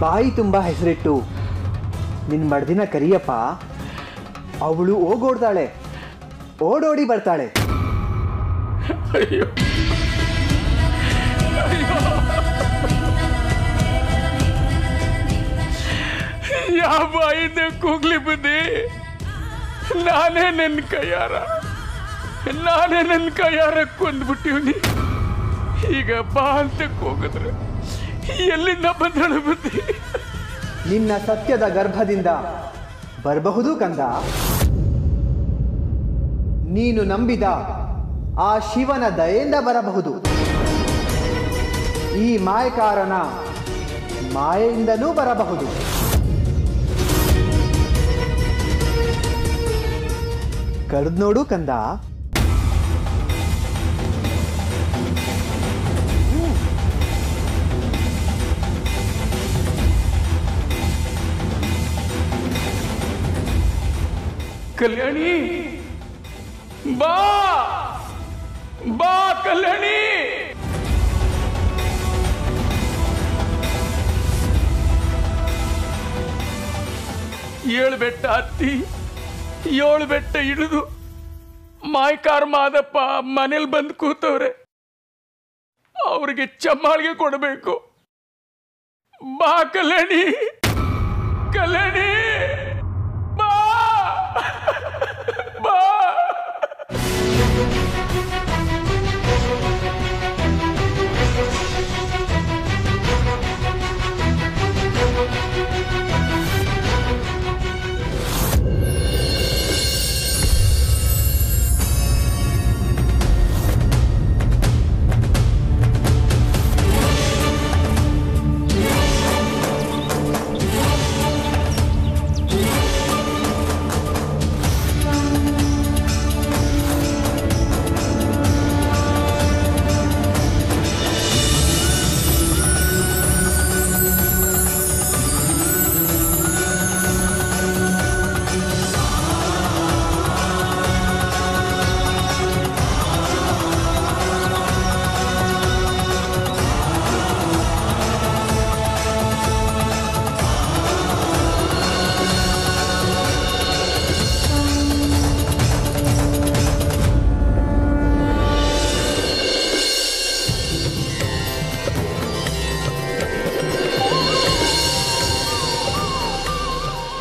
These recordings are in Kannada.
ಬಾಯಿ ತುಂಬ ಹೆಸರಿಟ್ಟು ನಿನ್ನ ಮಡ್ದಿನ ಕರಿಯಪ್ಪ. ಅವಳು ಓಡೋಡ್ತಾಳೆ, ಓಡೋಡಿ ಬರ್ತಾಳೆ. ಅಯ್ಯೋ ಯಾವ ಬಾಯಿಂದ ಕೂಗ್ಲಿ ಬುದ್ಧಿ. ನಾನೇ ನನ್ನ ಕೈಯಾರ ಕೊಂದ್ಬಿಟ್ಟಿವ್ನಿ. ಈಗ ಬಾ ಅಂತ ಕೂಗಿದ್ರೆ ಎಲ್ಲಿಂದ ಬಂದಳು ಬುದ್ಧಿ? ನಿನ್ನ ಸತ್ಯದ ಗರ್ಭದಿಂದ ಬರಬಹುದು ಕಂದ. ನೀನು ನಂಬಿದ ಆ ಶಿವನ ದಯೆಯಿಂದ ಬರಬಹುದು. ಈ ಮಾಯಕಾರನ ಮಾಯೆಯಿಂದಲೂ ಬರಬಹುದು. ಕರೆದು ನೋಡು ಕಂದ. ಕಲ್ಯಾಣಿ ಬಾ ಬಾ ಕಲ್ಯಾಣಿ. ಏಳು ಬೆಟ್ಟ ಹತ್ತಿ 7 ಬೆಟ್ಟ ಇಳಿದು ಮಾಯ್ಕಾರ್ ಮಾದಪ್ಪ ಮನೇಲಿ ಬಂದು ಕೂತವ್ರೆ. ಅವ್ರಿಗೆ ಚಮ್ಮಾಳಿಗೆ ಕೊಡಬೇಕು. ಬಾ ಕಲ್ಯಾಣಿ, ಕಲ್ಯಾಣಿ ಬಾ ಬಾ.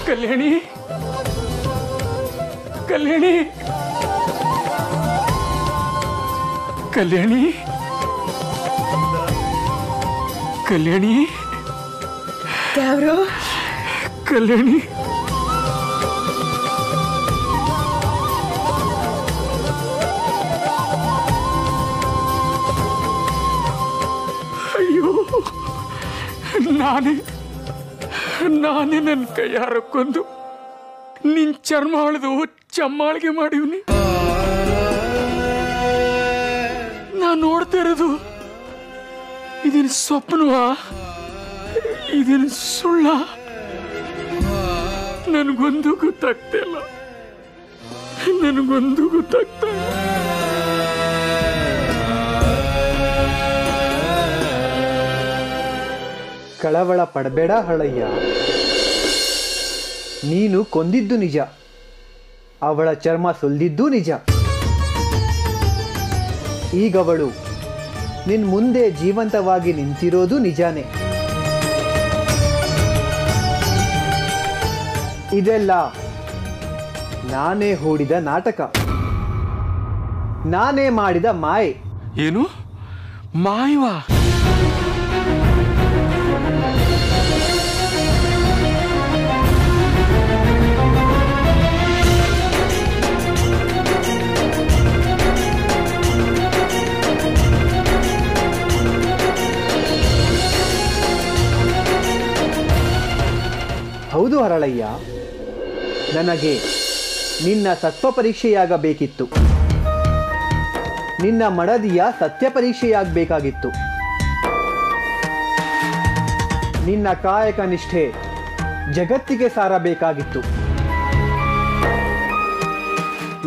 ಕಲ್ಯಾಣಿ, ಕಲ್ಯಾಣಿ, ಕಲ್ಯಾಣಿ, ಕಲ್ಯಾಣಿ, ಯಾರು? ಕಲ್ಯಾಣಿ, ಅಯ್ಯೋ ನಾನೇ ನನ್ನ ಕೈಯಾರ ಕೊಂದು ನಿನ್ ಚರ್ಮ ಹೊಳೆದು ಚಮ್ಮಾಳಿಗೆ ಮಾಡಿವ್ನಿ. ನಾ ನೋಡ್ತಾ ಇರೋದು ಇದೇನು ಸ್ವಪ್ನವಾ, ಇದೇನು ಸುಳ್ಳ? ನನಗೊಂದು ಗೊತ್ತಾಗ್ತಿಲ್ಲ, ನನಗೊಂದು ಗೊತ್ತಾಗ್ತಾ ಇಲ್ಲ. ಕಳವಳ ಪಡಬೇಡ ಹಳಯ್ಯ. ನೀನು ಕೊಂದಿದ್ದು ನಿಜ, ಅವಳ ಚರ್ಮ ಸುಲಿದಿದ್ದೂ ನಿಜ. ಈಗವಳು ನಿನ್ ಮುಂದೆ ಜೀವಂತವಾಗಿ ನಿಂತಿರೋದು ನಿಜಾನೇ. ಇದೆಲ್ಲ ನಾನೇ ಹೂಡಿದ ನಾಟಕ, ನಾನೇ ಮಾಡಿದ ಮಾಯೆ. ಏನು ಮಾಯವಾ? ಹೌದು ಹರಳಯ್ಯ, ನನಗೆ ನಿನ್ನ ಸತ್ವ ಪರೀಕ್ಷೆಯಾಗಬೇಕಿತ್ತು, ನಿನ್ನ ಮಡದಿಯ ಸತ್ಯ ಪರೀಕ್ಷೆಯಾಗಬೇಕಾಗಿತ್ತು. ನಿನ್ನ ಕಾಯಕ ನಿಷ್ಠೆ ಜಗತ್ತಿಗೆ ಸಾರಬೇಕಾಗಿತ್ತು.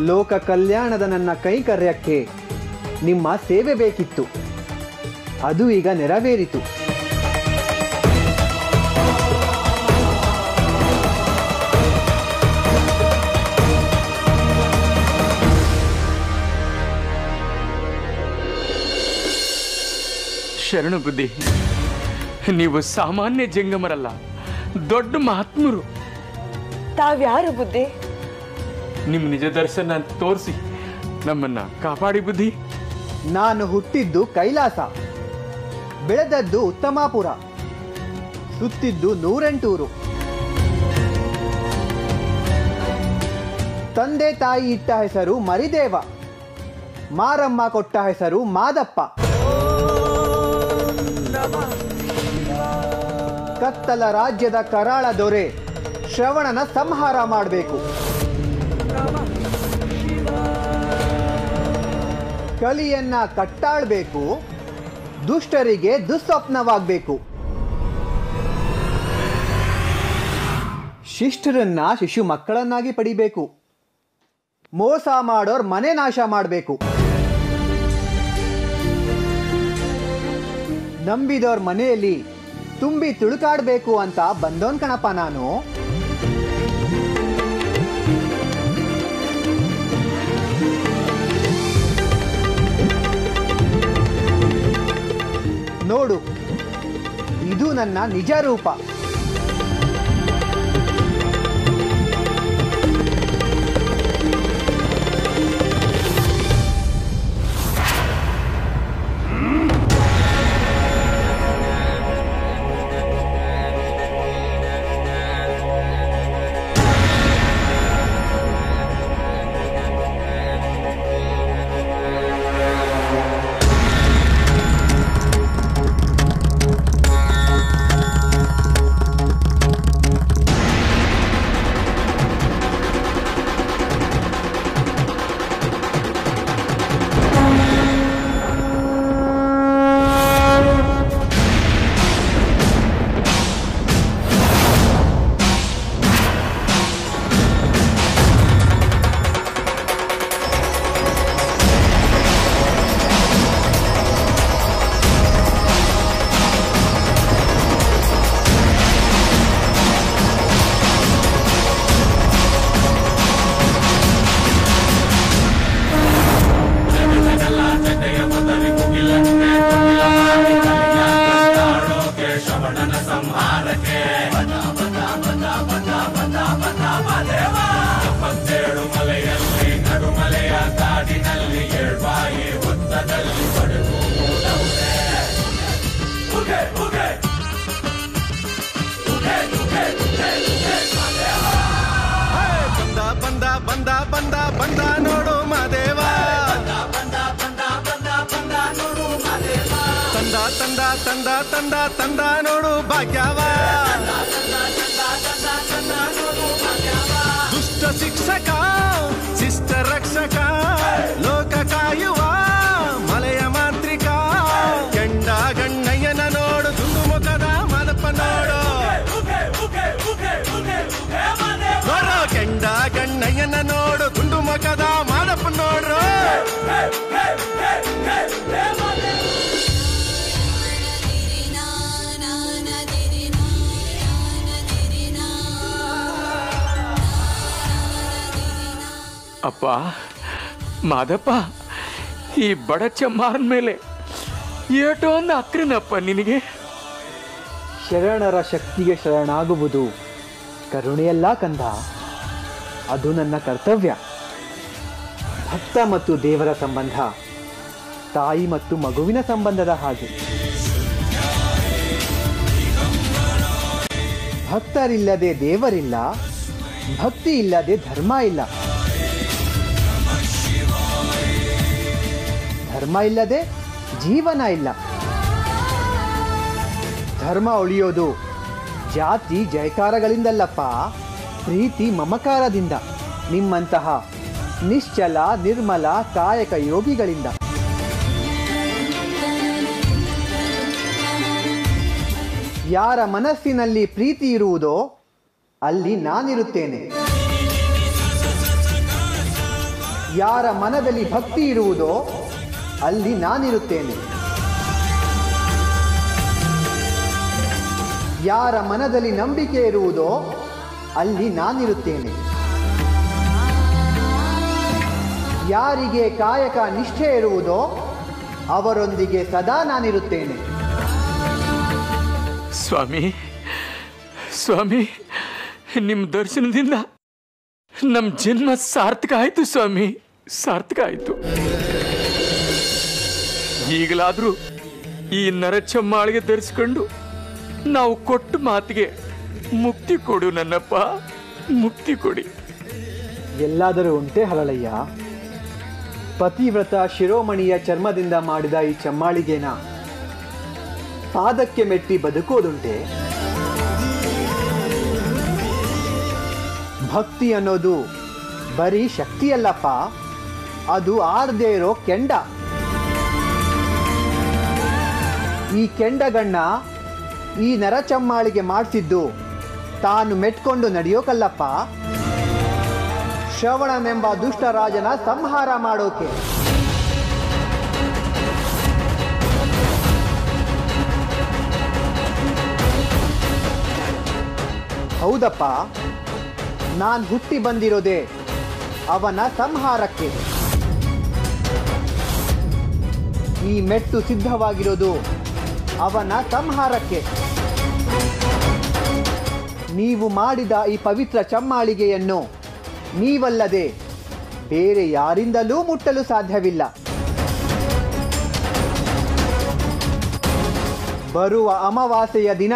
ಲೋಕ ಕಲ್ಯಾಣದ ನನ್ನ ಕೈಕರ್ಯಕ್ಕೆ ನಿಮ್ಮ ಸೇವೆ ಬೇಕಿತ್ತು. ಅದು ಈಗ ನೆರವೇರಿತು. ಶರಣು ಬುದ್ಧಿ. ನೀವು ಸಾಮಾನ್ಯ ಜಂಗಮರಲ್ಲ, ದೊಡ್ಡ ಮಹಾತ್ಮರು. ತಾವ್ಯಾರು ಬುದ್ಧಿ? ನಿಮ್ಮ ನಿಜ ದರ್ಶನ ತೋರಿಸಿ ನಮ್ಮನ್ನ ಕಾಪಾಡಿ ಬುದ್ಧಿ. ನಾನು ಹುಟ್ಟಿದ್ದು ಕೈಲಾಸ, ಬೆಳೆದದ್ದು ಉತ್ತಮಾಪುರ, ಸುತ್ತಿದ್ದು 108 ಊರು. ತಂದೆ ತಾಯಿ ಇಟ್ಟ ಹೆಸರು ಮರಿದೇವ, ಮಾರಮ್ಮ ಕೊಟ್ಟ ಹೆಸರು ಮಾದಪ್ಪ. ಕತ್ತಲ ರಾಜ್ಯದ ಕರಾಳ ದೊರೆ ಶ್ರವಣನ ಸಂಹಾರ ಮಾಡಬೇಕು. ಕಲಿಯನ್ನ ಕಟ್ಟಾಳ್ಬೇಕು, ದುಷ್ಟರಿಗೆ ದುಸ್ವಪ್ನವಾಗಬೇಕು. ಶಿಷ್ಟರನ್ನ ಶಿಶು ಮಕ್ಕಳನ್ನಾಗಿ ಪಡಿಬೇಕು. ಮೋಸ ಮಾಡೋರ್ ಮನೆ ನಾಶ ಮಾಡಬೇಕು. ನಂಬಿದವ್ರ ಮನೆಯಲ್ಲಿ ತುಂಬಿ ತುಳುಕಾಡ್ಬೇಕು ಅಂತ ಬಂದೋನ್ ಕಣಪ್ಪ ನಾನು. ನೋಡು, ಇದು ನನ್ನ ನಿಜ ರೂಪ. ಬಂದ ನೋಡು ಮಾದೇವ, ತಂದ ತಂದ ತಂದ ತಂದ ತಂದ ನೋಡು ಭಾಗ್ಯವ, ದುಷ್ಟ ಶಿಕ್ಷಕ ಶಿಷ್ಟ ರಕ್ಷಕ ಲೋಕ ಕಾಯುವ ಮಲೆಯ ಮಾಂತ್ರಿಕ, ಕೆಂಡ ಗಣ್ಣಯ್ಯನ ನೋಡು ದುಂದು ಮುಖದ ಮಾದಪ್ಪ ನೋಡು, ನೋಡು ಕೆಂಡ ಗಣ್ಣಯ್ಯನ ನೋಡು ದುಂಡು ಮುಖದ ಮಾದಪ್ಪ ನೋಡ್ರು. ಅಪ್ಪ ಮಾದಪ್ಪ, ಈ ಬಡ ಚಮ್ಮಾರನ ಮೇಲೆ ಏಟೋ ಒಂದು ಅಕ್ರಿನಪ್ಪ ನಿನಗೆ. ಶರಣರ ಶಕ್ತಿಗೆ ಶರಣಾಗುವುದು ಕರುಣೆಯಲ್ಲ ಕಂದ, ಅದು ನನ್ನ ಕರ್ತವ್ಯ. ಭಕ್ತ ಮತ್ತು ದೇವರ ಸಂಬಂಧ ತಾಯಿ ಮತ್ತು ಮಗುವಿನ ಸಂಬಂಧದ ಹಾಗೆ. ಭಕ್ತರಿಲ್ಲದೆ ದೇವರಿಲ್ಲ, ಭಕ್ತಿ ಇಲ್ಲದೆ ಧರ್ಮ ಇಲ್ಲ, ಧರ್ಮ ಇಲ್ಲದೆ ಜೀವನ ಇಲ್ಲ. ಧರ್ಮ ಉಳಿಯೋದು ಜಾತಿ ಜಯಕಾರಗಳಿಂದಲ್ಲಪ್ಪ, ಪ್ರೀತಿ ಮಮಕಾರದಿಂದ, ನಿಮ್ಮಂತಹ ನಿಶ್ಚಲ ನಿರ್ಮಲ ಕಾಯಕ ಯೋಗಿಗಳಿಂದ. ಯಾರ ಮನಸ್ಸಿನಲ್ಲಿ ಪ್ರೀತಿ ಇರುವುದೋ ಅಲ್ಲಿ ನಾನಿರುತ್ತೇನೆ, ಯಾರ ಮನದಲ್ಲಿ ಭಕ್ತಿ ಇರುವುದೋ ಅಲ್ಲಿ ನಾನಿರುತ್ತೇನೆ, ಯಾರ ಮನದಲ್ಲಿ ನಂಬಿಕೆ ಇರುವುದೋ ಅಲ್ಲಿ ನಾನಿರುತ್ತೇನೆ, ಯಾರಿಗೆ ಕಾಯಕ ನಿಷ್ಠೆ ಇರುವುದೋ ಅವರೊಂದಿಗೆ ಸದಾ ನಾನಿರುತ್ತೇನೆ. ಸ್ವಾಮಿ ಸ್ವಾಮಿ, ನಿಮ್ಮ ದರ್ಶನದಿಂದ ನಮ್ಮ ಜನ್ಮ ಸಾರ್ಥಕ ಆಯ್ತು ಸ್ವಾಮಿ, ಸಾರ್ಥಕ ಆಯ್ತು. ಈಗಲಾದರೂ ಈ ನರಚಮ್ಮಾಳಿಗೆ ಧರಿಸ್ಕೊಂಡು ನಾವು ಕೊಟ್ಟ ಮಾತಿಗೆ ಮುಕ್ತಿ ಕೊಡು ನನ್ನಪ್ಪ, ಮುಕ್ತಿ ಕೊಡಿ. ಎಲ್ಲಾದರೂ ಉಂಟೆ ಹರಳಯ್ಯ? ಪತಿವ್ರತ ಶಿರೋಮಣಿಯ ಚರ್ಮದಿಂದ ಮಾಡಿದ ಈ ಚಮ್ಮಾಳಿಗೆನ ಪಾದಕ್ಕೆ ಮೆಟ್ಟಿ ಬದುಕೋದುಂಟೆ? ಭಕ್ತಿ ಅನ್ನೋದು ಬರೀ ಶಕ್ತಿಯಲ್ಲಪ್ಪ, ಅದು ಆರ್ದೇ ಇರೋ ಕೆಂಡ. ಈ ಕೆಂಡಗಣ್ಣ ಈ ನರಚಮ್ಮಾಳಿಗೆ ಮಾಡಿಸಿದ್ದು ತಾನು ಮೆಟ್ಕೊಂಡು ನಡೆಯೋಕಲ್ಲಪ್ಪ, ಶ್ರವಣನೆಂಬ ದುಷ್ಟರಾಜನ ಸಂಹಾರ ಮಾಡೋಕೆ. ಹೌದಪ್ಪ, ನಾನು ಹುಟ್ಟಿ ಬಂದಿರೋದೇ ಅವನ ಸಂಹಾರಕ್ಕೆ. ಈ ಮೆಟ್ಟು ಸಿದ್ಧವಾಗಿರೋದು ಅವನ ಸಂಹಾರಕ್ಕೆ. ನೀವು ಮಾಡಿದ ಈ ಪವಿತ್ರ ಚಮ್ಮಾಳಿಗೆಯನ್ನು ನೀವಲ್ಲದೆ ಬೇರೆ ಯಾರಿಂದಲೂ ಮುಟ್ಟಲು ಸಾಧ್ಯವಿಲ್ಲ. ಬರುವ ಅಮಾವಾಸ್ಯೆಯ ದಿನ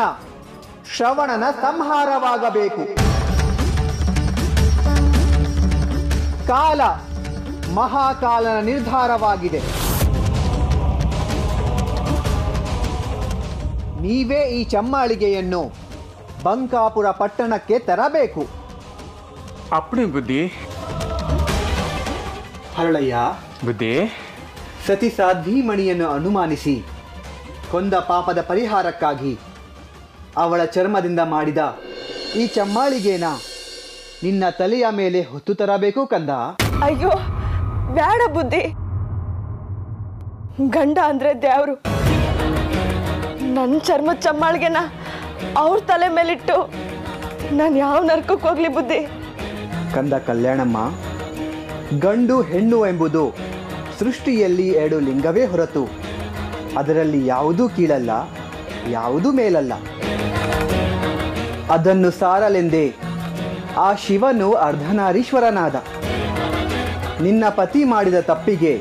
ಶ್ರವಣನ ಸಂಹಾರವಾಗಬೇಕು. ಕಾಲ ಮಹಾಕಾಲನ ನಿರ್ಧಾರವಾಗಿದೆ. ನೀವೇ ಈ ಚಮ್ಮಾಳಿಗೆಯನ್ನು ಬಂಕಾಪುರ ಪಟ್ಟಣಕ್ಕೆ ತರಬೇಕು. ಅಪ್ಪಣೆ ಬುದ್ಧಿ. ಹರಳಯ್ಯ, ಬುದ್ಧಿ, ಸತಿ ಸಾಧ್ವೀಮಣಿಯನ್ನು ಅನುಮಾನಿಸಿ ಕೊಂದ ಪಾಪದ ಪರಿಹಾರಕ್ಕಾಗಿ ಅವಳ ಚರ್ಮದಿಂದ ಮಾಡಿದ ಈ ಚಮ್ಮಾಳಿಗೆನ ನಿನ್ನ ತಲೆಯ ಮೇಲೆ ಹೊತ್ತು ತರಬೇಕು ಕಂದ. ಅಯ್ಯೋ ಬೇಡ ಬುದ್ಧಿ. ಗಂಡ ಅಂದ್ರೆ ದೇವ್ರು. ನನ್ನ ಚರ್ಮದ ಚಮ್ಮಾಳಿಗೆನ ಅವ್ರ ತಲೆ ಮೇಲಿಟ್ಟು ನಾನು ಯಾವ ನರ್ಕಕ್ಕೆ ಹೋಗ್ಲಿ ಬುದ್ಧಿ? ಕಂದ ಕಲ್ಯಾಣಮ್ಮ, ಗಂಡು ಹೆಣ್ಣು ಎಂಬುದು ಸೃಷ್ಟಿಯಲ್ಲಿ 2 ಲಿಂಗವೇ ಹೊರತು ಅದರಲ್ಲಿ ಯಾವುದೂ ಕೀಳಲ್ಲ, ಯಾವುದೂ ಮೇಲಲ್ಲ. ಅದನ್ನು ಸಾರಲೆಂದೇ ಆ ಶಿವನು ಅರ್ಧನಾರೀಶ್ವರನಾದ. ನಿನ್ನ ಪತಿ ಮಾಡಿದ ತಪ್ಪಿಗೆ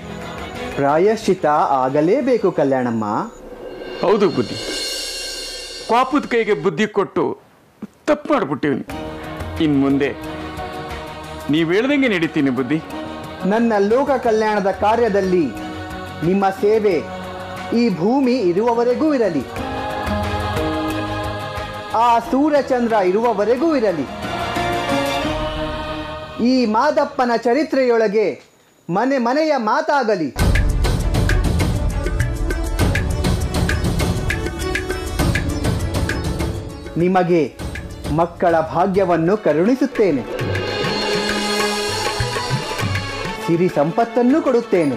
ಪ್ರಾಯಶ್ಚಿತ ಆಗಲೇಬೇಕು ಕಲ್ಯಾಣಮ್ಮ. ಹೌದು ಬುದ್ಧಿ, ಪಾಪದ ಕೈಗೆ ಬುದ್ಧಿ ಕೊಟ್ಟು ತಪ್ಪು ಮಾಡಿಬಿಟ್ಟಿವ್ನಿ. ಇನ್ನು ಮುಂದೆ ನೀವು ಹೇಳ್ದಂಗೆ ನಡೀತೀನಿ ಬುದ್ಧಿ. ನನ್ನ ಲೋಕ ಕಲ್ಯಾಣದ ಕಾರ್ಯದಲ್ಲಿ ನಿಮ್ಮ ಸೇವೆ ಈ ಭೂಮಿ ಇರುವವರೆಗೂ ಇರಲಿ, ಆ ಸೂರ್ಯಚಂದ್ರ ಇರುವವರೆಗೂ ಇರಲಿ. ಈ ಮಾದಪ್ಪನ ಚರಿತ್ರೆಯೊಳಗೆ ಮನೆ ಮನೆಯ ಮಾತಾಗಲಿ. ನಿಮಗೆ ಮಕ್ಕಳ ಭಾಗ್ಯವನ್ನು ಕರುಣಿಸುತ್ತೇನೆ, ಸಿರಿ ಸಂಪತ್ತನ್ನು ಕೊಡುತ್ತೇನೆ.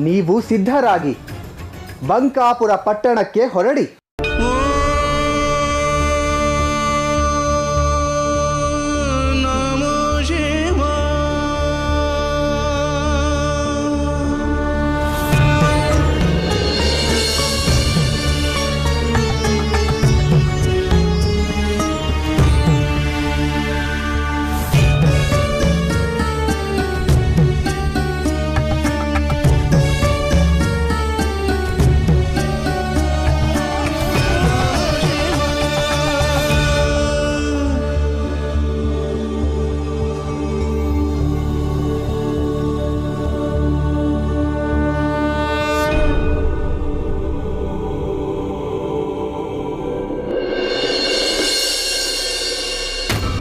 ನೀವು ಸಿದ್ಧರಾಗಿ ಬಂಕಾಪುರ ಪಟ್ಟಣಕ್ಕೆ ಹೊರಡಿ.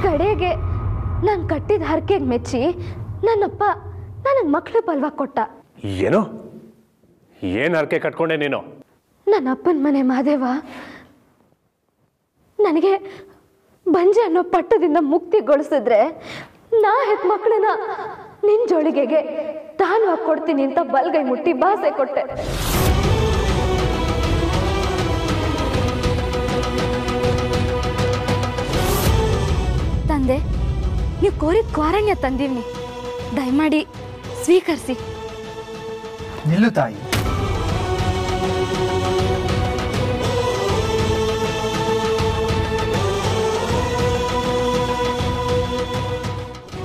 ಕಡೆಗೆ ನಾನು ಕಟ್ಟಿದ ಹರಕೆಗೆ ಮೆಚ್ಚಿ ನನ್ನಪ್ಪ ನನಗೆ ಮಕ್ಕಳು ಬಲ್ವ ಕೊಟ್ಟ. ಏನು ಏನು ಹರಕೆ ಕಟ್ಕೊಂಡೆ ನೀನು? ನನ್ನ ಅಪ್ಪನ ಮನೆ ಮಾದೇವ ನನಗೆ ಬಂಜೆ ಅನ್ನೋ ಪಟ್ಟದಿಂದ ಮುಕ್ತಿಗೊಳಿಸಿದ್ರೆ ನಾ ಹೆತ್ ಮಕ್ಕಳನ್ನ ನಿನ್ನ ಜೋಳಿಗೆಗೆ ದಾನವಾಗಿ ಕೊಡ್ತೀನಿ ಅಂತ ಬಲ್ಗೈ ಮುಟ್ಟಿ ಭಾಸೆ ಕೊಟ್ಟೆ. ತಂದೆ, ನೀವು ಕೋರಿದ ಕ್ವಾರಣ್ಯ ತಂದೀವ್ನಿ, ದಯಮಾಡಿ ಸ್ವೀಕರಿಸಿ. ನಿಲ್ಲು ತಾಯಿ.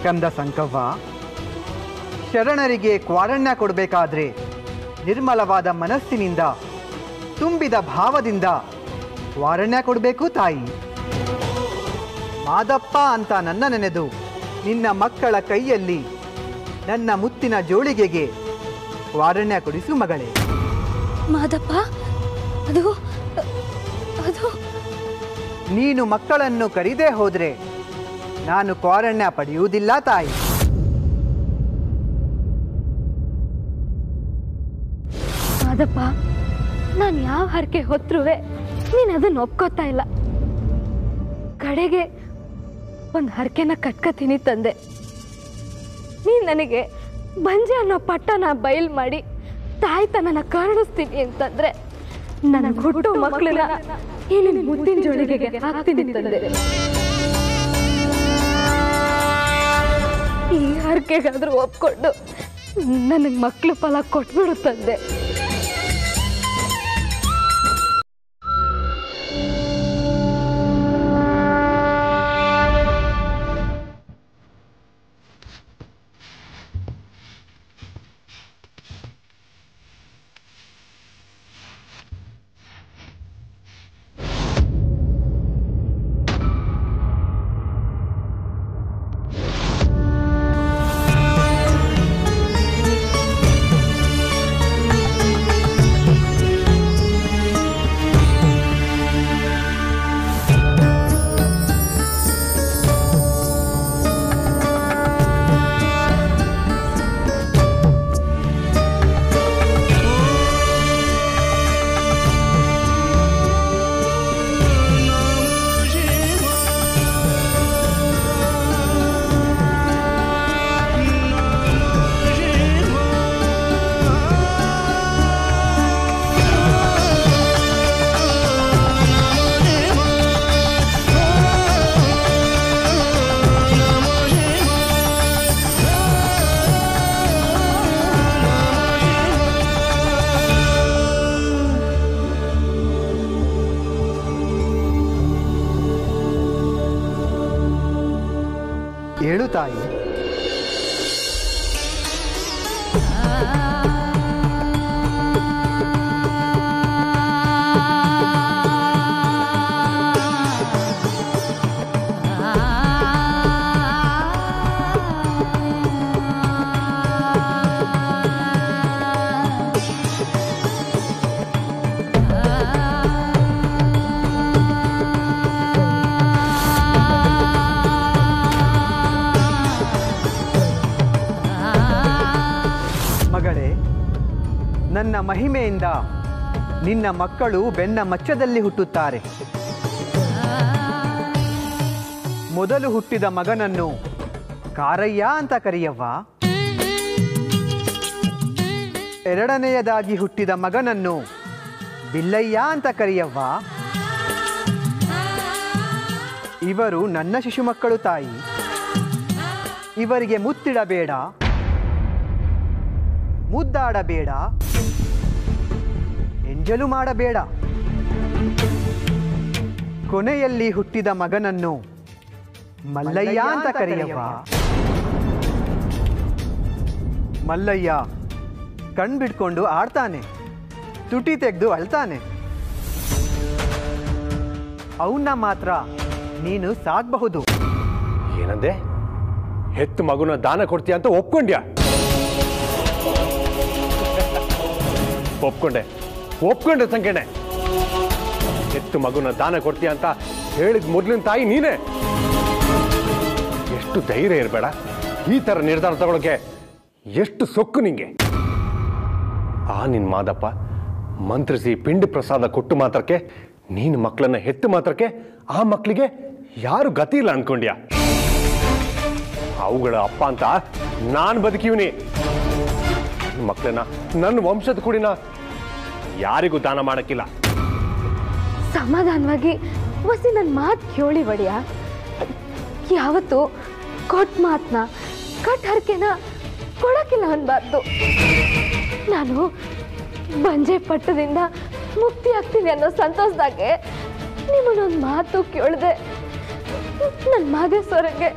ಕಂದ ಸಂಕವ್ವ, ಶರಣರಿಗೆ ಕ್ವಾರಣ್ಯ ಕೊಡಬೇಕಾದ್ರೆ ನಿರ್ಮಲವಾದ ಮನಸ್ಸಿನಿಂದ ತುಂಬಿದ ಭಾವದಿಂದ ಕ್ವಾರಣ್ಯ ಕೊಡಬೇಕು ತಾಯಿ. ಮಾದಪ್ಪ ಅಂತ ನನ್ನ ನೆನೆದು ನಿನ್ನ ಮಕ್ಕಳ ಕೈಯಲ್ಲಿ ನನ್ನ ಮುತ್ತಿನ ಜೋಳಿಗೆಗೆ ಕ್ವಾರಣ್ಯ ಕೊಡಿಸು ಮಗಳೇ. ಮಾದಪ್ಪ, ಅದು ಅದು ನೀನು ಮಕ್ಕಳನ್ನು ಕರೀದೇ ಹೋದ್ರೆ ನಾನು ಕ್ವಾರಣ್ಯ ಪಡೆಯುವುದಿಲ್ಲ ತಾಯಿ. ಮಾದಪ್ಪ, ನಾನು ಯಾವ ಹರಕೆ ಹೊತ್ತರುವೆ ನೀನು ಅದನ್ನು ಒಪ್ಕೋತಾ ಇಲ್ಲ. ಕಡೆಗೆ ಒಂದು ಹರಕೆನ ಕಟ್ಕತೀನಿ ತಂದೆ. ನೀನು ನನಗೆ ಬಂಜೆ ಅನ್ನೋ ಪಟ್ಟನ ಬಯಲು ಮಾಡಿ ತಾಯ್ತನನ ಕರುಣಿಸ್ತೀನಿ ಅಂತಂದ್ರೆ ನನ್ನ ಹುಟ್ಟು ಮಕ್ಕಳನ್ನ ಇಲ್ಲಿ ಮುದ್ದಿನ ಜೋಳಿಗೆಗೆ ಹಾಕ್ತೀನಿ ತಂದೆ. ಈ ಹರಕೆಗಾದ್ರೂ ಒಪ್ಕೊಂಡು ನನಗೆ ಮಕ್ಕಳು ಫಲ ಕೊಟ್ಬಿಡು ತಂದೆ. ಹೇಳು ತಾಯಿ. ಮಗಳೇ, ನನ್ನ ಮಹಿಮೆಯಿಂದ ನಿನ್ನ ಮಕ್ಕಳು ಬೆನ್ನ ಮಚ್ಚದಲ್ಲಿ ಹುಟ್ಟುತ್ತಾರೆ. ಮೊದಲು ಹುಟ್ಟಿದ ಮಗನನ್ನು ಕಾರಯ್ಯ ಅಂತ ಕರೆಯವ್ವ. ಎರಡನೆಯದಾಗಿ ಹುಟ್ಟಿದ ಮಗನನ್ನು ಬಿಲ್ಲಯ್ಯ ಅಂತ ಕರೆಯವ್ವ. ಇವರು ನನ್ನ ಶಿಶು ಮಕ್ಕಳು ತಾಯಿ. ಇವರಿಗೆ ಮುತ್ತಿಡಬೇಡ, ಮುದ್ದಾಡಬೇಡ, ಎಂಜಲು ಮಾಡಬೇಡ. ಕೊನೆಯಲ್ಲಿ ಹುಟ್ಟಿದ ಮಗನನ್ನು ಮಲ್ಲಯ್ಯ ಅಂತ ಕರೆಯವ್ವ. ಮಲ್ಲಯ್ಯ ಕಣ್ಬಿಡ್ಕೊಂಡು ಆಡ್ತಾನೆ, ತುಟಿ ತೆಗೆದು ಅಳ್ತಾನೆ. ಅವನ್ನ ಮಾತ್ರ ನೀನು ಸಾಕಬಹುದು. ಏನಂದೆ? ಹೆತ್ತು ಮಗುನ ದಾನ ಕೊಡ್ತೀಯ ಅಂತ ಒಪ್ಕೊಂಡ್ಯಾ? ಒಪ್ಕೊಂಡೆ ಸಂಖ್ಯೆನೆ. ಹೆತ್ತು ಮಗುನ ದಾನ ಕೊಡ್ತೀಯ ಅಂತ ಹೇಳಿದ ಮೊದಲಿನ ತಾಯಿ ನೀನೇ. ಎಷ್ಟು ಧೈರ್ಯ ಇರಬೇಡ ಈ ಥರ ನಿರ್ಧಾರ ತಗೊಳಕ್ಕೆ. ಎಷ್ಟು ಸೊಕ್ಕು ನಿಂಗೆ. ಆ ನಿನ್ ಮಾದಪ್ಪ ಮಂತ್ರಿಸಿ ಪಿಂಡಿ ಪ್ರಸಾದ ಕೊಟ್ಟು ಮಾತ್ರಕ್ಕೆ, ನೀನು ಮಕ್ಕಳನ್ನ ಹೆತ್ತು ಮಾತ್ರಕ್ಕೆ ಆ ಮಕ್ಕಳಿಗೆ ಯಾರು ಗತಿ ಇಲ್ಲ ಅನ್ಕೊಂಡ್ಯಾ? ಅವುಗಳ ಅಪ್ಪ ಅಂತ ನಾನು ಬದುಕಿವ್ನಿ. ಮಕ್ಕಳನ್ನ ನನ್ನ ವಂಶದ ಕುಡಿನ ಯಾರಿಗೂ ದಾನ ಮಾಡಕ್ಕಿಲ್ಲ. ಸಮಾಧಾನವಾಗಿ ವಸಿ ನನ್ನ ಮಾತು ಕೇಳಿ ಒಡೆಯ. ಯಾವತ್ತು ಕೊಟ್ಟ ಮಾತನ್ನ ಕಟ್ ಹರಕೆನ ಕೊಡಕ್ಕಿಲ್ಲ ಅನ್ಬಾರ್ದು. ನಾನು ಬಂಜೆ ಪಟ್ಟದಿಂದ ಮುಕ್ತಿ ಆಗ್ತೀನಿ ಅನ್ನೋ ಸಂತೋಷದಾಗೆ ನಿಮ್ಮನ್ನೊಂದು ಮಾತು ಕೇಳಿದೆ. ನನ್ನ ಮಾದೇಶ್ವರಗೆ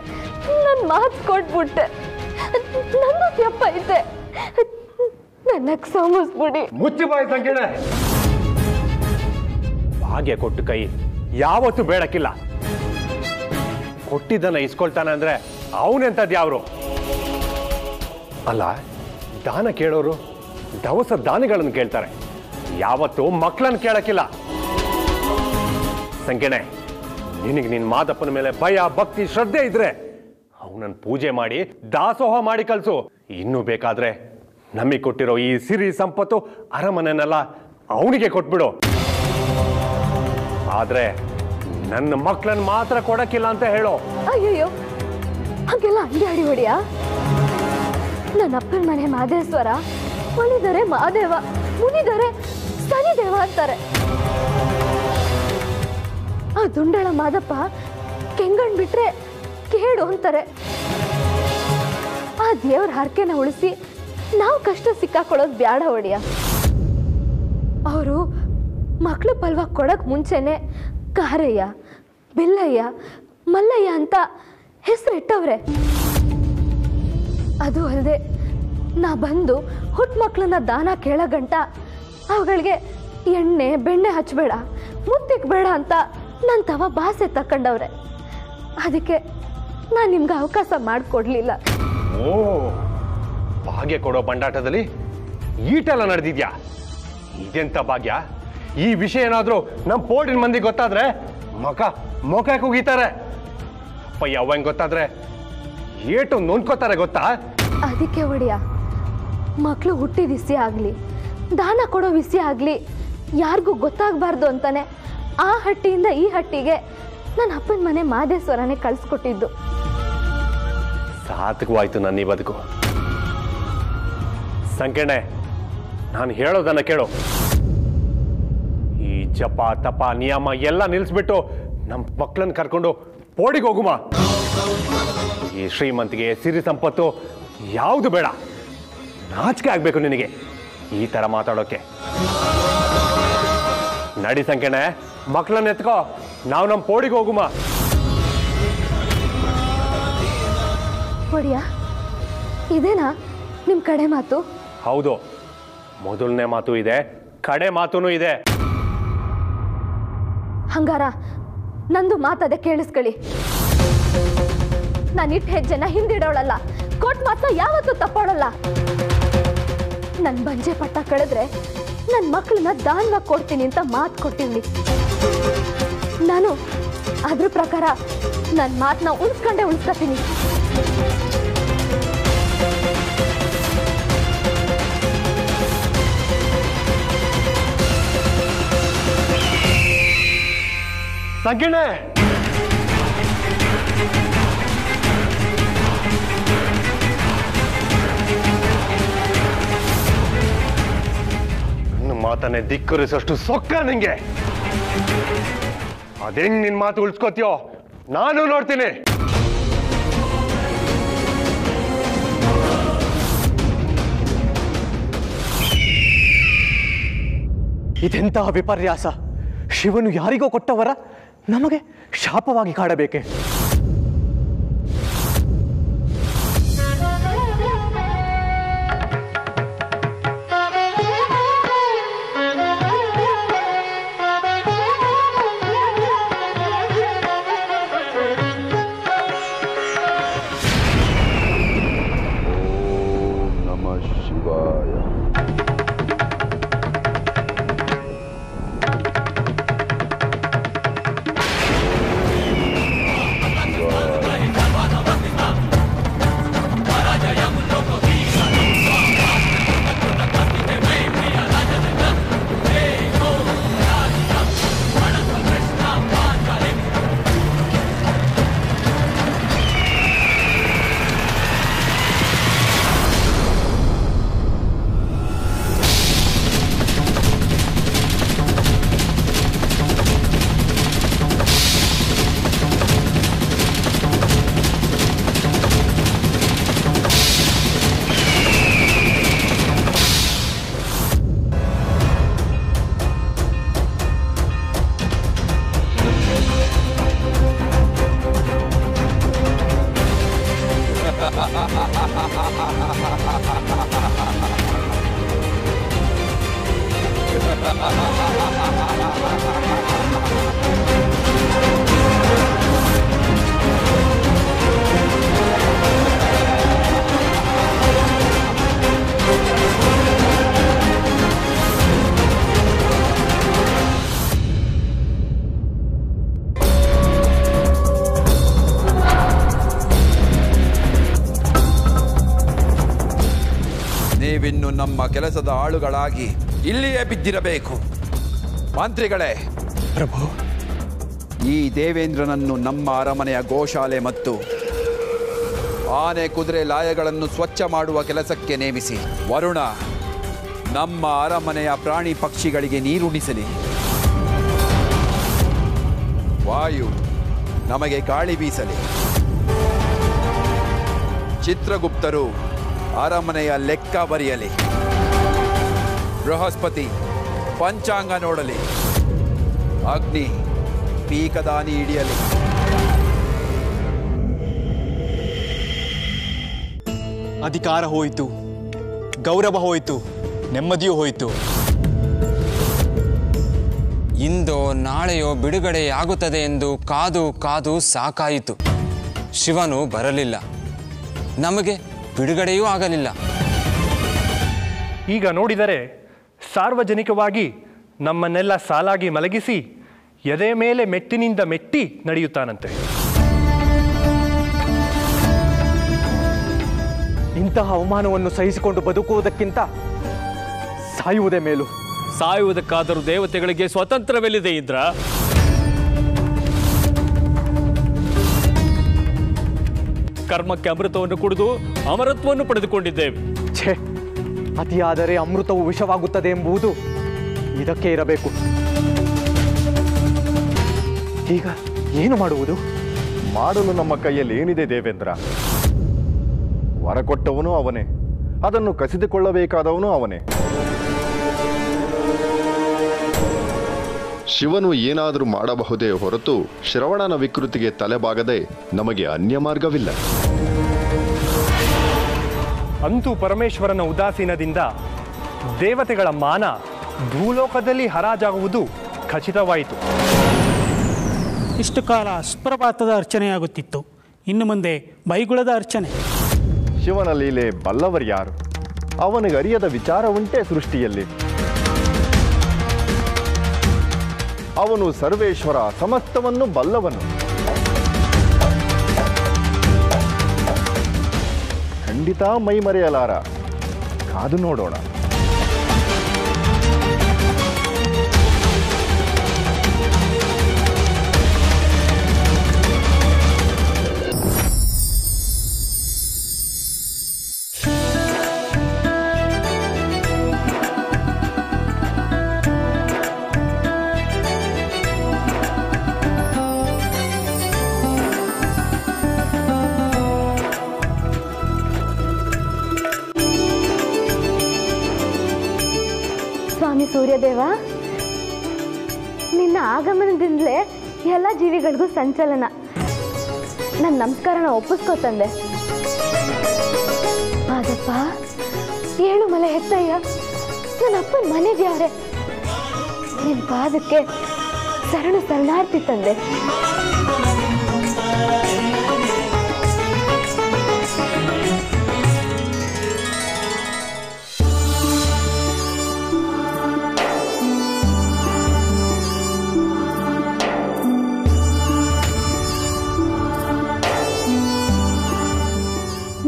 ನನ್ನ ಮಾತು ಕೊಟ್ಬಿಟ್ಟೆ. ನನ್ನ ತಪ್ಪ ಐತೆ, ನನ್ನ ಕ್ಷಮಿಸ್ಬಿಡಿ. ಮುಚ್ಚಿ ಬಾಯಿ ಸಂಕೀರ್ಣ. ಭಾಗ್ಯ ಕೊಟ್ಟು ಕೈ ಯಾವತ್ತೂ ಬೇಡಕ್ಕಿಲ್ಲ. ಕೊಟ್ಟಿದ್ದನ್ನ ಇಸ್ಕೊಳ್ತಾನೆ ಅಂದ್ರೆ ಅವನೆಂತದ್ದು ಯಾವ್ರು ಅಲ್ಲ. ದಾನ ಕೇಳೋರು ದವಸ ದಾನಿಗಳನ್ನು ಕೇಳ್ತಾರೆ, ಯಾವತ್ತೂ ಮಕ್ಕಳನ್ನು ಕೇಳಕ್ಕಿಲ್ಲ. ಸಂಕೀರ್ಣ, ನಿನಗೆ ನಿನ್ನ ಮಾದಪ್ಪನ ಮೇಲೆ ಭಯ ಭಕ್ತಿ ಶ್ರದ್ಧೆ ಇದ್ರೆ ಅವನನ್ನು ಪೂಜೆ ಮಾಡಿ ದಾಸೋಹ ಮಾಡಿ ಕಳ್ಸು. ಇನ್ನೂ ಬೇಕಾದ್ರೆ ನಮಗೆ ಕೊಟ್ಟಿರೋ ಈ ಸಿರಿ ಸಂಪತ್ತು ಅರಮನೆನೆಲ್ಲ ಅವನಿಗೆ ಕೊಟ್ಬಿಡು. ಆದ್ರೆ ನನ್ನ ಮಕ್ಕಳನ್ನ ಮಾತ್ರ ಕೊಡಕ್ಕಿಲ್ಲ ಅಂತ ಹೇಳೋ. ಅಯ್ಯಯ್ಯೋ, ಹಾಗೆಲ್ಲ ಅಂಡಿ ಹೊಡಿಯಾ? ನನ್ನ ಅಪ್ಪನ ಮನೆ ಮಾದೇಶ್ವರ, ಒಲಿದರೆ ಮಹಾದೇವ, ಮುನಿದರೆ ಶನಿದೇವ ಅಂತಾರೆ. ಆ ದುಂಡಳ ಮಾದಪ್ಪ ಕೆಂಗಣ್ ಬಿಟ್ರೆ ಕೇಡು ಅಂತಾರೆ. ಆ ದೇವ್ರ ಹರಕೆನ ಉಳಿಸಿ ನಾವು ಕಷ್ಟ ಸಿಕ್ಕಾಕೊಳ್ಳೋದು ಬ್ಯಾಡ ಹೊಡಿಯ. ಅವರು ಮಕ್ಕಳು ಪಲ್ವ ಕೊಡಕ್ ಮುಂಚೆನೆ ಕಾರಯ್ಯ, ಬಿಲ್ಲಯ್ಯ, ಮಲ್ಲಯ್ಯ ಅಂತ ಹೆಸರಿಟ್ಟವ್ರೆ. ಅದು ಅಲ್ಲದೆ ನಾ ಬಂದು ಹುಟ್ಟು ಮಕ್ಕಳನ್ನ ದಾನ ಕೇಳೋ ಗಂಟ ಅವುಗಳಿಗೆ ಎಣ್ಣೆ ಬೆಣ್ಣೆ ಹಚ್ಚಬೇಡ, ಮುತ್ತಿಗೆ ಬೇಡ ಅಂತ ನನ್ನ ತವ ಭಾಸೆ ತಕೊಂಡವ್ರೆ. ಅದಕ್ಕೆ ನಾನು ನಿಮ್ಗೆ ಅವಕಾಶ ಮಾಡಿಕೊಡ್ಲಿಲ್ಲ. ಓ, ಭಾಗ್ಯ ಕೊಡೋ ಬಂಡಾಟದಲ್ಲಿ ಈಟೆಲ್ಲ ನಡೆದಿದ್ಯಾ? ಇದೆಂತ ಭಾಗ್ಯ? ಈ ವಿಷಯ ಏನಾದ್ರೂ ನಮ್ಮ ಪೋರ್ಟಿನ ಮಂದಿ ಗೊತ್ತಾದ್ರೆ ಮೊಕ ಕೂಗಿತಾರೆ. ಅಪ್ಪಯ್ಯ ಅವಂಗೆ ಗೊತ್ತಾದ್ರೆ ಏಟು ನೊಂದ್ಕೋತಾರೆ ಗೊತ್ತಾ? ಅದಕ್ಕೆ ಒಡೆಯ, ಮಕ್ಕಳು ಹುಟ್ಟಿದ ವಿಷಯ ಆಗಲಿ, ದಾನ ಕೊಡೋ ವಿಷಯ ಆಗಲಿ ಯಾರಿಗೂ ಗೊತ್ತಾಗಬಾರ್ದು ಅಂತಾನೆ ಆ ಹಟ್ಟಿಯಿಂದ ಈ ಹಟ್ಟಿಗೆ ನನ್ನ ಅಪ್ಪನ ಮನೆ ಮಾದೇಶ್ವರನೇ ಕಳಿಸ್ಕೊಟ್ಟಿದ್ದು. ಸಾರ್ಥಕವಾಯ್ತು ನನ್ನ ಈ ಬದುಕು. ಸಂಕೀರ್ಣ, ನಾನು ಹೇಳೋದನ್ನ ಕೇಳು. ಈ ಜಪ ತಪ ನಿಯಮ ಎಲ್ಲ ನಿಲ್ಲಿಸ್ಬಿಟ್ಟು ನಮ್ಮ ಮಕ್ಕಳನ್ನ ಕರ್ಕೊಂಡು ಪೋಡಿಗೆ ಹೋಗುಮ. ಈ ಶ್ರೀಮಂತಿಗೆ ಸಿರಿ ಸಂಪತ್ತು ಯಾವುದು ಬೇಡ. ನಾಚಿಕೆ ಆಗ್ಬೇಕು ನಿನಗೆ ಈ ತರ ಮಾತಾಡೋಕೆ. ನಡಿ ಸಂಕೀರ್ಣ, ಮಕ್ಕಳನ್ನ ಎತ್ಕೋ, ನಾವು ನಮ್ಮ ಪೋಡಿಗೆ ಹೋಗುಮ. ಒಡೆಯ, ಇದೇನಾ ನಿಮ್ಮ ಕಡೆ ಮಾತು? ಹೌದು, ಮೊದಲನೇ ಮಾತು ಇದೆ, ಕಡೆ ಮಾತುನೂ ಇದೆ. ಹಂಗಾರ ನಂದು ಮಾತದೆ ಕೇಳಿಸ್ಕೊಳ್ಳಿ. ನಾನು ಇಟ್ಟು ಹೆಜ್ಜೆನ ಹಿಂದಿಡೋಳಲ್ಲ, ಕೊಟ್ಟು ಮಾತ್ರ ಯಾವತ್ತೂ ತಪ್ಪಾಡಲ್ಲ. ನನ್ನ ಬಂಜೆ ಪಟ್ಟ ಕಳೆದ್ರೆ ನನ್ನ ಮಕ್ಕಳನ್ನ ದಾನವಾಗಿ ಕೊಡ್ತೀನಿ ಅಂತ ಮಾತು ಕೊಟ್ಟಿವ್ನಿ. ನಾನು ಅದ್ರ ಪ್ರಕಾರ ನನ್ನ ಮಾತನ್ನ ಉಳಿಸ್ಕೊಂಡೇ ಉಳಿಸ್ಕೊತೀನಿ. ಸಂಕೀರ್ಣ, ನನ್ನ ಮಾತನ್ನೇ ಧಿಕ್ಕರಿಸಷ್ಟು ಸೊಕ್ಕ ನಿಂಗೆ. ಅದೇಂಗ್ ನಿನ್ ಮಾತು ಉಳಿಸ್ಕೋತೀಯೋ ನಾನು ನೋಡ್ತೀನಿ. ಇದೆಂತಹ ವಿಪರ್ಯಾಸ! ಶಿವನು ಯಾರಿಗೋ ಕೊಟ್ಟವರ ನಮಗೆ ಶಾಪವಾಗಿ ಕಾಡಬೇಕೆ? ನೀವಿನ್ನು ನಮ್ಮ ಕೆಲಸದ ಆಳುಗಳಾಗಿ ಇಲ್ಲಿಯೇ ಬಿದ್ದಿರಬೇಕು. ಮಂತ್ರಿಗಳೇ, ಪ್ರಭು, ಈ ದೇವೇಂದ್ರನನ್ನು ನಮ್ಮ ಅರಮನೆಯ ಗೋಶಾಲೆ ಮತ್ತು ಆನೆ ಕುದುರೆ ಲಾಯಗಳನ್ನು ಸ್ವಚ್ಛ ಮಾಡುವ ಕೆಲಸಕ್ಕೆ ನೇಮಿಸಿ. ವರುಣ ನಮ್ಮ ಅರಮನೆಯ ಪ್ರಾಣಿ ಪಕ್ಷಿಗಳಿಗೆ ನೀರುಣಿಸಲಿ. ವಾಯು ನಮಗೆ ಗಾಳಿ ಬೀಸಲಿ. ಚಿತ್ರಗುಪ್ತರು ಅರಮನೆಯ ಲೆಕ್ಕ ಬರೆಯಲಿ. ಬೃಹಸ್ಪತಿ ಪಂಚಾಂಗ ನೋಡಲಿ. ಅಗ್ನಿ ಪೀಕದಾನಿ ಹಿಡಿಯಲಿ. ಅಧಿಕಾರ ಹೋಯಿತು, ಗೌರವ ಹೋಯಿತು, ನೆಮ್ಮದಿಯೂ ಹೋಯಿತು. ಇಂದೋ ನಾಳೆಯೋ ಬಿಡುಗಡೆಯಾಗುತ್ತದೆ ಎಂದು ಕಾದು ಕಾದು ಸಾಕಾಯಿತು. ಶಿವನು ಬರಲಿಲ್ಲ, ನಮಗೆ ಬಿಡುಗಡೆಯೂ ಆಗಲಿಲ್ಲ. ಈಗ ನೋಡಿದರೆ ಸಾರ್ವಜನಿಕವಾಗಿ ನಮ್ಮನ್ನೆಲ್ಲ ಸಾಲಾಗಿ ಮಲಗಿಸಿ ಎದೆ ಮೇಲೆ ಮೆಟ್ಟಿನಿಂದ ಮೆಟ್ಟಿ ನಡೆಯುತ್ತಾನಂತೆ. ಇಂತಹ ಅವಮಾನವನ್ನು ಸಹಿಸಿಕೊಂಡು ಬದುಕುವುದಕ್ಕಿಂತ ಸಾಯುವುದೇ ಮೇಲು. ಸಾಯುವುದಕ್ಕಾದರೂ ದೇವತೆಗಳಿಗೆ ಸ್ವತಂತ್ರವೆಲ್ಲಿದೆ ಇಂದ್ರ? ಕರ್ಮಕ್ಕೆ ಅಮೃತವನ್ನು ಕುಡಿದು ಅಮರತ್ವವನ್ನು ಪಡೆದುಕೊಂಡಿದ್ದೇವೆ. ಛೇ, ಅತಿಯಾದರೆ ಅಮೃತವು ವಿಷವಾಗುತ್ತದೆ ಎಂಬುದು ಇದಕ್ಕೆ ಇರಬೇಕು. ಈಗ ಏನು ಮಾಡುವುದು? ಮಾಡಲು ನಮ್ಮ ಕೈಯಲ್ಲಿ ಏನಿದೆ ದೇವೇಂದ್ರ? ವರ ಕೊಟ್ಟವನು ಅವನೇ, ಅದನ್ನು ಕಸಿದುಕೊಳ್ಳಬೇಕಾದವನು ಅವನೇ. ಶಿವನು ಏನಾದರೂ ಮಾಡಬಹುದೇ ಹೊರತು ಶ್ರವಣನ ವಿಕೃತಿಗೆ ತಲೆಬಾಗದೆ ನಮಗೆ ಅನ್ಯ ಮಾರ್ಗವಿಲ್ಲ. ಅಂತೂ ಪರಮೇಶ್ವರನ ಉದಾಸೀನದಿಂದ ದೇವತೆಗಳ ಮಾನ ಭೂಲೋಕದಲ್ಲಿ ಹರಾಜಾಗುವುದು ಖಚಿತವಾಯಿತು. ಇಷ್ಟು ಕಾಲ ಸುಪ್ರಭಾತದ ಅರ್ಚನೆಯಾಗುತ್ತಿತ್ತು, ಇನ್ನು ಮುಂದೆ ಬೈಗುಳದ ಅರ್ಚನೆ. ಶಿವನ ಲೀಲೆ ಬಲ್ಲವರು ಯಾರು? ಅವನಿಗೆ ಅರಿಯದ ವಿಚಾರ ಉಂಟೆ ಸೃಷ್ಟಿಯಲ್ಲಿ? ಅವನು ಸರ್ವೇಶ್ವರ, ಸಮಸ್ತವನ್ನು ಬಲ್ಲವನು. ಖಂಡಿತ ಮೈ ಮರೆಯಲಾರ. ಕಾದು ನೋಡೋಣ. ಸ್ವಾಮಿ ಸೂರ್ಯದೇವ, ನಿನ್ನ ಆಗಮನದಿಂದಲೇ ಎಲ್ಲ ಜೀವಿಗಳಿಗೂ ಸಂಚಲನ. ನನ್ನ ನಮಸ್ಕಾರನ ಒಪ್ಪಿಸ್ಕೋತಂದೆ. ಮಾದಪ್ಪ, ಏಳು ಮಲೆ ಹೆತ್ತಯ್ಯ, ನನ್ನ ಅಪ್ಪನ ಮನೆದ್ಯಾವ್ರೆ, ನಿನ್ನ ಪಾದಕ್ಕೆ ಶರಣಾರ್ಥಿ ತಂದೆ.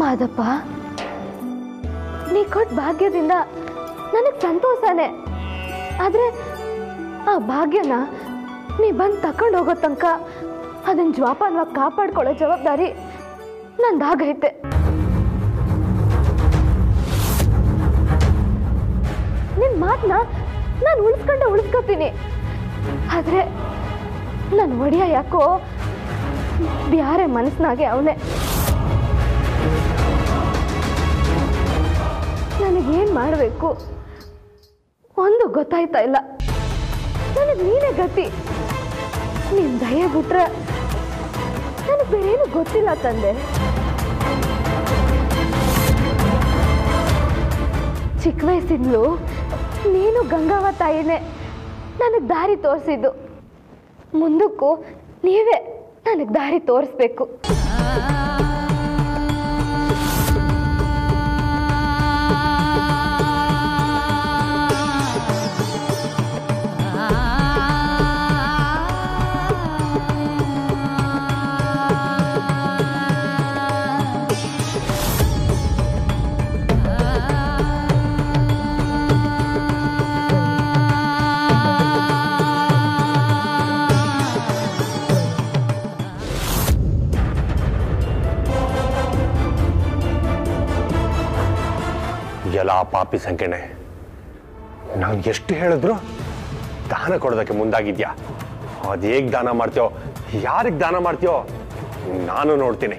ಮಾದಪ್ಪ, ನೀ ಕೊಟ್ಟ ಭಾಗ್ಯದಿಂದ ನನಗೆ ಸಂತೋಷನೇ. ಆದ್ರೆ ಆ ಭಾಗ್ಯನ ನೀ ಬಂದು ತಕೊಂಡು ಹೋಗೋ ತನಕ ಅದನ್ನ ಜೋಪಾನವಾಗಿ ಕಾಪಾಡ್ಕೊಳ್ಳೋ ಜವಾಬ್ದಾರಿ ನಂದಾಗೈತೆ. ನಿನ್ ಮಾತನ್ನ ನಾನು ಉಳಿಸ್ಕೋತೀನಿ. ಆದ್ರೆ ನನ್ನ ಒಡೆಯ ಯಾಕೋ ಬ್ಯಾರೆ ಮನಸ್ಸಿನಾಗೆ ಅವನೇ. ನನಗೇನು ಮಾಡಬೇಕು ಒಂದು ಗೊತ್ತಾಯ್ತಾ ಇಲ್ಲ. ನನಗೆ ನೀನೇ ಗತಿ. ನಿನ್ನ ದಯೆ ಬಿಟ್ರೆ ನನಗೆ ಬೇರೇನು ಗೊತ್ತಿಲ್ಲ ತಂದೆ. ಚಿಕ್ಕ ವಯಸ್ಸಿದ್ಲು ನೀನು ಗಂಗವ್ವ ತಾಯಿನೇ ನನಗೆ ದಾರಿ ತೋರಿಸಿದ್ದು. ಮುಂದಕ್ಕೂ ನೀವೇ ನನಗೆ ದಾರಿ ತೋರಿಸ್ಬೇಕು. ಎಲ್ಲ ಪಾಪಿ ಸಂಖ್ಯೆನೆ, ನಾನು ಎಷ್ಟು ಹೇಳಿದ್ರು ದಾನ ಕೊಡೋದಕ್ಕೆ ಮುಂದಾಗಿದ್ಯಾ. ಅದು ಹೇಗೆ ದಾನ ಮಾಡ್ತೀಯೋ, ಯಾರಿಗೆ ದಾನ ಮಾಡ್ತೀಯೋ ನಾನು ನೋಡ್ತೀನಿ.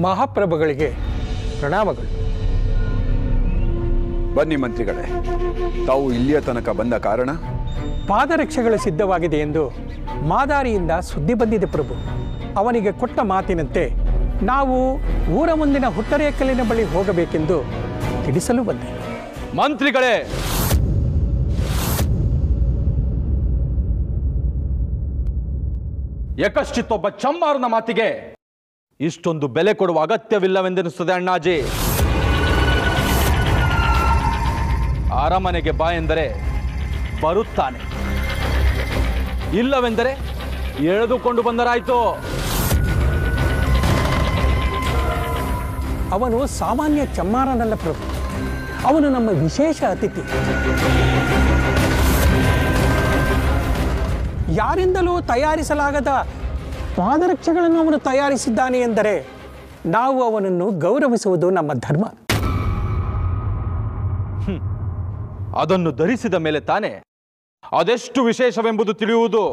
ಮಹಾಪ್ರಭುಗಳಿಗೆ ಪ್ರಣಾಮಗಳು. ಬನ್ನಿ ಮಂತ್ರಿಗಳೇ, ತಾವು ಇಲ್ಲಿಯ ತನಕ ಬಂದ ಕಾರಣ? ಪಾದರಕ್ಷೆಗಳು ಸಿದ್ಧವಾಗಿದೆ ಎಂದು ಮಾದಾರಿಯಿಂದ ಸುದ್ದಿ ಬಂದಿದೆ ಪ್ರಭು. ಅವನಿಗೆ ಕೊಟ್ಟ ಮಾತಿನಂತೆ ನಾವು ಊರ ಮುಂದಿನ ಹುಟ್ಟರೆಯ ಕಲ್ಲಿನ ಬಳಿ ಹೋಗಬೇಕೆಂದು ತಿಳಿಸಲು ಬಂದೆ. ಮಂತ್ರಿಗಳೇ, ಯಾಕಶ್ಚಿತ್ತೊಬ್ಬ ಚಮ್ಮಾರನ ಮಾತಿಗೆ ಇಷ್ಟೊಂದು ಬೆಲೆ ಕೊಡುವ ಅಗತ್ಯವಿಲ್ಲವೆಂದೆನಿಸುತ್ತದೆ ಅಣ್ಣಾಜಿ. ಅರಮನೆಗೆ ಬಾ ಎಂದರೆ ಬರುತ್ತಾನೆ, ಇಲ್ಲವೆಂದರೆ ಎಳೆದುಕೊಂಡು ಬಂದರಾಯ್ತು. ಅವನು ಸಾಮಾನ್ಯ ಚಮ್ಮಾರನಲ್ಲ ಪ್ರಭು, ಅವನು ನಮ್ಮ ವಿಶೇಷ ಅತಿಥಿ. ಯಾರಿಂದಲೂ ತಯಾರಿಸಲಾಗದ ಪಾದರಕ್ಷೆಗಳನ್ನು ಅವನು ತಯಾರಿಸಿದ್ದಾನೆ ಎಂದರೆ ನಾವು ಅವನನ್ನು ಗೌರವಿಸುವುದು ನಮ್ಮ ಧರ್ಮ. ಅದನ್ನು ಧರಿಸಿದ ಮೇಲೆ ತಾನೇ ಅದೆಷ್ಟು ವಿಶೇಷವೆಂಬುದು ತಿಳಿಯುವುದು.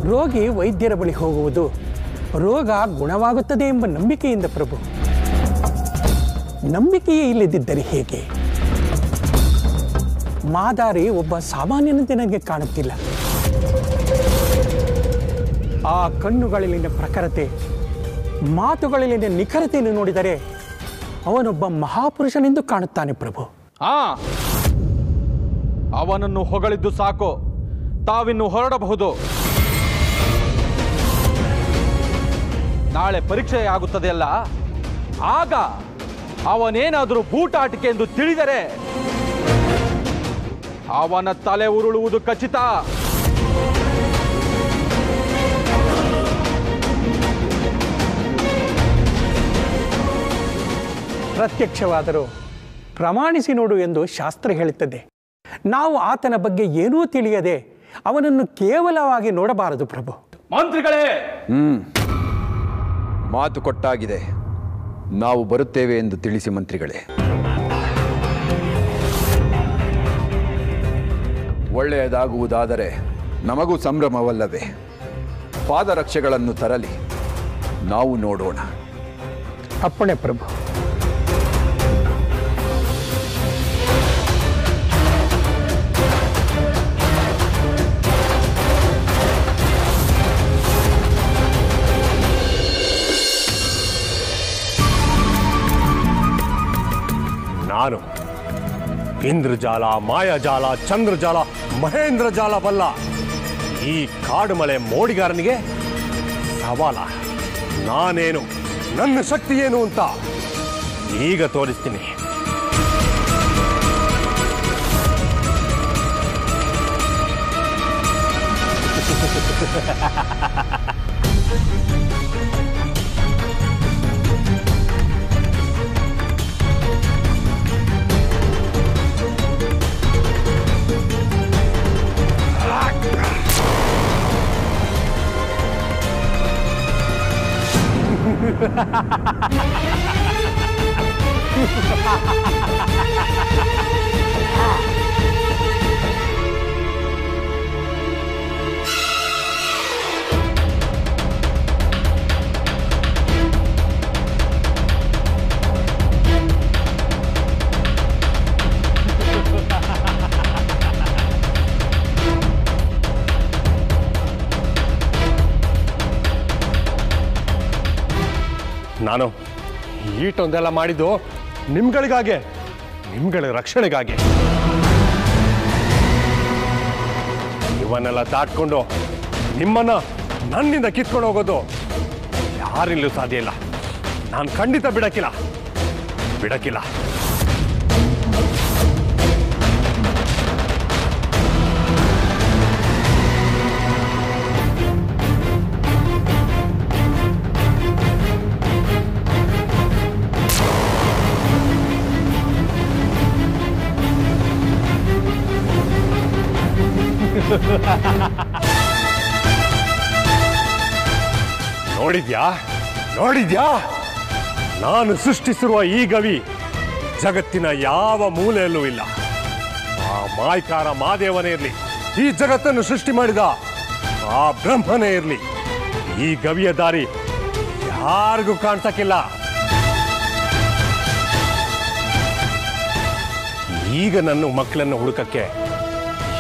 ರೋಗಿ ವೈದ್ಯರ ಬಳಿ ಹೋಗುವುದು ರೋಗ ಗುಣವಾಗುತ್ತದೆ ಎಂಬ ನಂಬಿಕೆಯಿಂದ ಪ್ರಭು. ನಂಬಿಕೆಯೇ ಇಲ್ಲದಿದ್ದರೆ ಹೇಗೆ? ಮಾದಾರಿ ಒಬ್ಬ ಸಾಮಾನ್ಯನಂತೆ ನನಗೆ ಕಾಣುತ್ತಿಲ್ಲ. ಆ ಕಣ್ಣುಗಳಲ್ಲಿನ ಪ್ರಖರತೆ, ಮಾತುಗಳಲ್ಲಿನ ನಿಖರತೆಯನ್ನು ನೋಡಿದರೆ ಅವನೊಬ್ಬ ಮಹಾಪುರುಷನೆಂದು ಕಾಣುತ್ತಾನೆ ಪ್ರಭು. ಅವನನ್ನು ಹೊಗಳಿದ್ದು ಸಾಕು, ತಾವಿನ್ನು ಹೊರಡಬಹುದು. ನಾಳೆ ಪರೀಕ್ಷೆ ಆಗುತ್ತದೆಯಲ್ಲ, ಆಗ ಅವನೇನಾದರೂ ಬೂಟಾಟಿಕೆ ಎಂದು ತಿಳಿದರೆ ಅವನ ತಲೆ ಉರುಳುವುದು ಖಚಿತ. ಪ್ರತ್ಯಕ್ಷವಾದರೂ ಪ್ರಮಾಣಿಸಿ ನೋಡು ಎಂದು ಶಾಸ್ತ್ರ ಹೇಳುತ್ತದೆ. ನಾವು ಆತನ ಬಗ್ಗೆ ಏನೂ ತಿಳಿಯದೆ ಅವನನ್ನು ಕೇವಲವಾಗಿ ನೋಡಬಾರದು ಪ್ರಭು. ಮಂತ್ರಿಗಳೇ, ಮಾತು ಕೊಟ್ಟಾಗಿದೆ, ನಾವು ಬರುತ್ತೇವೆ ಎಂದು ತಿಳಿಸಿ ಮಂತ್ರಿಗಳೇ. ಒಳ್ಳೆಯದಾಗುವುದಾದರೆ ನಮಗೂ ಸಂಭ್ರಮವಲ್ಲವೇ? ಪಾದರಕ್ಷೆಗಳನ್ನು ತರಲಿ, ನಾವು ನೋಡೋಣ. ಅಪ್ಪಣೆ ಪ್ರಭು. ನಾನು ಇಂದ್ರಜಾಲ, ಮಾಯಾಜಾಲ, ಚಂದ್ರಜಾಲ, ಮಹೇಂದ್ರಜಾಲ ಬಲ್ಲ ಈ ಕಾಡುಮಲೆ ಮೋಡಿಗಾರನಿಗೆ ಸವಾಲ. ನಾನೇನು, ನನ್ನ ಶಕ್ತಿ ಏನು ಅಂತ ಈಗ ತೋರಿಸ್ತೀನಿ. ನಾನು ಈಟೊಂದೆಲ್ಲ ಮಾಡಿದ್ದು ನಿಮ್ಗಳಿಗಾಗೆ, ನಿಮ್ಗಳ ರಕ್ಷಣೆಗಾಗಿ. ಇವನ್ನೆಲ್ಲ ದಾಟ್ಕೊಂಡು ನಿಮ್ಮನ್ನ ನನ್ನಿಂದ ಕಿತ್ಕೊಂಡು ಹೋಗೋದು ಯಾರಿಲ್ಲೂ ಸಾಧ್ಯ ಇಲ್ಲ. ನಾನು ಖಂಡಿತ ಬಿಡಕ್ಕಿಲ್ಲ. ನೋಡಿದ್ಯಾ ನಾನು ಸೃಷ್ಟಿಸಿರುವ ಈ ಗವಿ ಜಗತ್ತಿನ ಯಾವ ಮೂಲೆಯಲ್ಲೂ ಇಲ್ಲ. ಆ ಮಾಯ್ಕಾರ ಮಾದೇವನೇ ಇರಲಿ, ಈ ಜಗತ್ತನ್ನು ಸೃಷ್ಟಿ ಮಾಡಿದ ಆ ಬ್ರಹ್ಮನೇ ಇರಲಿ, ಈ ಗವಿಯ ದಾರಿ ಯಾರಿಗೂ ಕಾಣಿಸಕ್ಕಿಲ್ಲ. ಈಗ ನನ್ನ ಮಕ್ಕಳನ್ನು ಹುಡುಕಕ್ಕೆ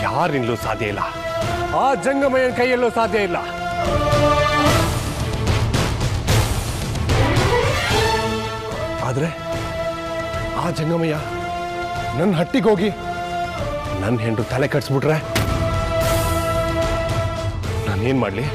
ಯಾರಿಂದಲೂ ಸಾಧ್ಯ ಇಲ್ಲ. ಆ ಜಂಗಮಯ್ಯನ ಕೈಯಲ್ಲೂ ಸಾಧ್ಯ ಇಲ್ಲ. ಆದ್ರೆ ಆ ಜಂಗಮಯ್ಯ ನನ್ನ ಹಟ್ಟಿಗೆ ಹೋಗಿ ನನ್ನ ಹೆಂಡು ತಲೆ ಕಟ್ಸ್ಬಿಟ್ರೆ ನಾನೇನ್ ಮಾಡ್ಲಿ?